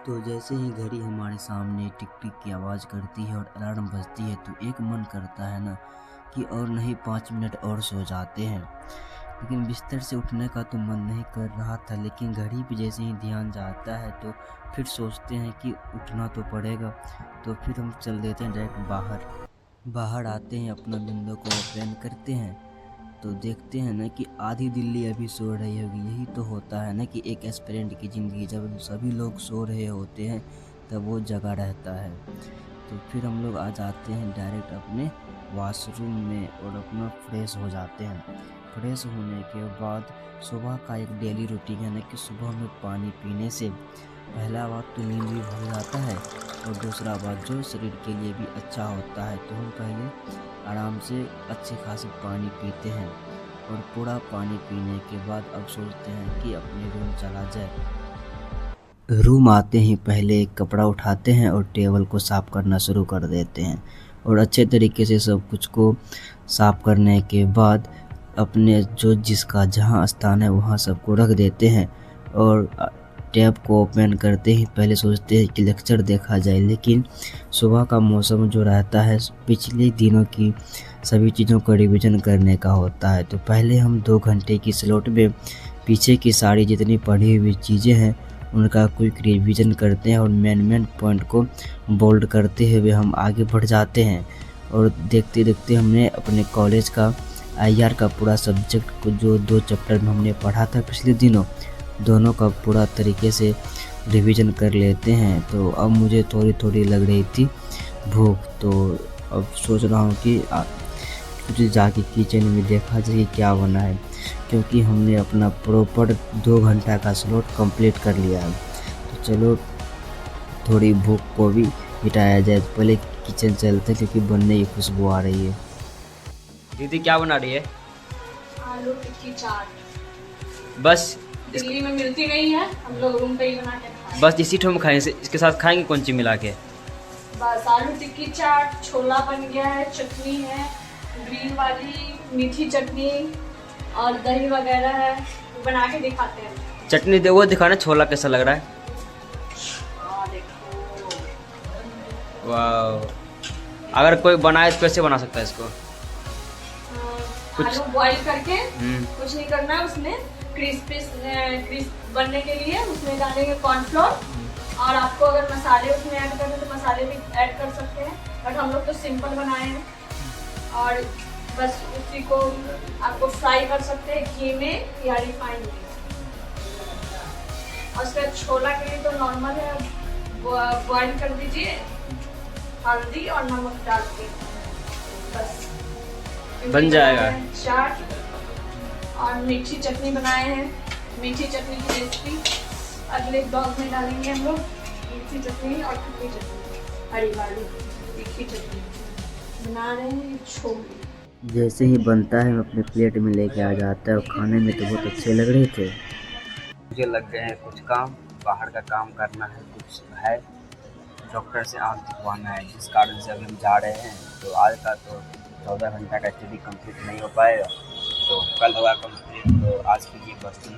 तो जैसे ही घड़ी हमारे सामने टिक टिक की आवाज़ करती है और अलार्म बजती है तो एक मन करता है ना कि और नहीं 5 मिनट और सो जाते हैं। लेकिन बिस्तर से उठने का तो मन नहीं कर रहा था, लेकिन घड़ी पे जैसे ही ध्यान जाता है तो फिर सोचते हैं कि उठना तो पड़ेगा। तो फिर हम चल देते हैं डायरेक्ट बाहर आते हैं, अपना विंडो को ओपन करते हैं तो देखते हैं ना कि आधी दिल्ली अभी सो रही होगी। यही तो होता है ना कि एक एस्पिरेंट की ज़िंदगी, जब सभी लोग सो रहे होते हैं तब वो जगा रहता है। तो फिर हम लोग आ जाते हैं डायरेक्ट अपने वॉशरूम में और अपना फ्रेश हो जाते हैं। फ्रेश होने के बाद सुबह का एक डेली रूटीन है ना कि सुबह में पानी पीने से पहला बात तो नींद भी भर जाता है और दूसरा बात जो शरीर के लिए भी अच्छा होता है। तो हम पहले आराम से अच्छे खासे पानी पीते हैं और पूरा पानी पीने के बाद अब सोचते हैं कि अपने रूम चला जाए। रूम आते ही पहले एक कपड़ा उठाते हैं और टेबल को साफ़ करना शुरू कर देते हैं और अच्छे तरीके से सब कुछ को साफ़ करने के बाद अपने जो जिसका जहाँ स्थान है वहाँ सबको रख देते हैं और टैब को ओपन करते ही पहले सोचते हैं कि लेक्चर देखा जाए। लेकिन सुबह का मौसम जो रहता है पिछले दिनों की सभी चीज़ों को रिवीजन करने का होता है। तो पहले हम 2 घंटे की स्लॉट में पीछे की सारी जितनी पढ़ी हुई चीज़ें हैं उनका क्विक रिवीजन करते हैं और मेन पॉइंट को बोल्ड करते हुए हम आगे बढ़ जाते हैं। और देखते देखते हमने अपने कॉलेज का IR का पूरा सब्जेक्ट को जो 2 चैप्टर में हमने पढ़ा था पिछले दिनों, दोनों का पूरा तरीके से रिवीजन कर लेते हैं। तो अब मुझे थोड़ी लग रही थी भूख, तो अब सोच रहा हूँ कि कुछ जाके किचन में देखा जाए क्या बना है, क्योंकि हमने अपना प्रॉपर 2 घंटा का स्लॉट कंप्लीट कर लिया है। तो चलो थोड़ी भूख को भी मिटाया जाए। पहले किचन चलते क्योंकि बनने की खुशबू आ रही है। दीदी क्या बना रही है? आलू टिक्की चाट। बस दिल्ली में मिलती नहीं है, हम लोग रूम पे ही बना के खाएं। बस इसी ठो में खाएंगे, इसके साथ खाएंगे कौन सी मिला के? बस आलू टिक्की चाट, छोला बन गया है, चटनी है ग्रीन वाली, मीठी चटनी और दही वगैरह है, वो बना के दिखाते हैं। चटनी दे वो दिखाना, छोला कैसा लग रहा है? देखो वाह, अगर कोई बनाए तो कैसे बना सकता है इसको? आलू बॉईल करके कुछ नहीं करना है, उसमें क्रिस्प बनने के लिए उसमें डालेंगे कॉर्नफ्लोर। और आपको अगर मसाले उसमें ऐड करने तो मसाले भी ऐड कर सकते हैं, बट हम लोग तो सिंपल बनाए हैं। और बस उसी को आपको फ्राई कर सकते हैं घी में या रिफाइंड में। और उसके बाद छोला के लिए तो नॉर्मल है, बॉईल कर दीजिए हल्दी और नमक डाल के, बस बन जाएगा चाट। और मीठी चटनी बनाए हैं, मीठी चटनी की रेसिपी अगले ब्लॉग में डालेंगे हम लोग। मीठी चटनी और खट्टी चटनी, हरी वाली तीखी चटनी बना रहे हैं। छोले जैसे ही बनता है हम अपने प्लेट में लेके आ जाता है और खाने में तो बहुत अच्छे लग रहे थे। मुझे लग गए हैं कुछ काम, बाहर का काम करना है, कुछ है डॉक्टर से आँख दिखवाना है, जिस कारण से अभी हम जा रहे हैं। तो आज का तो 14 घंटा का स्टडी कंप्लीट नहीं हो पाएगा, तो कल होगा कंप्लीट। तो आज के लिए बस इतना।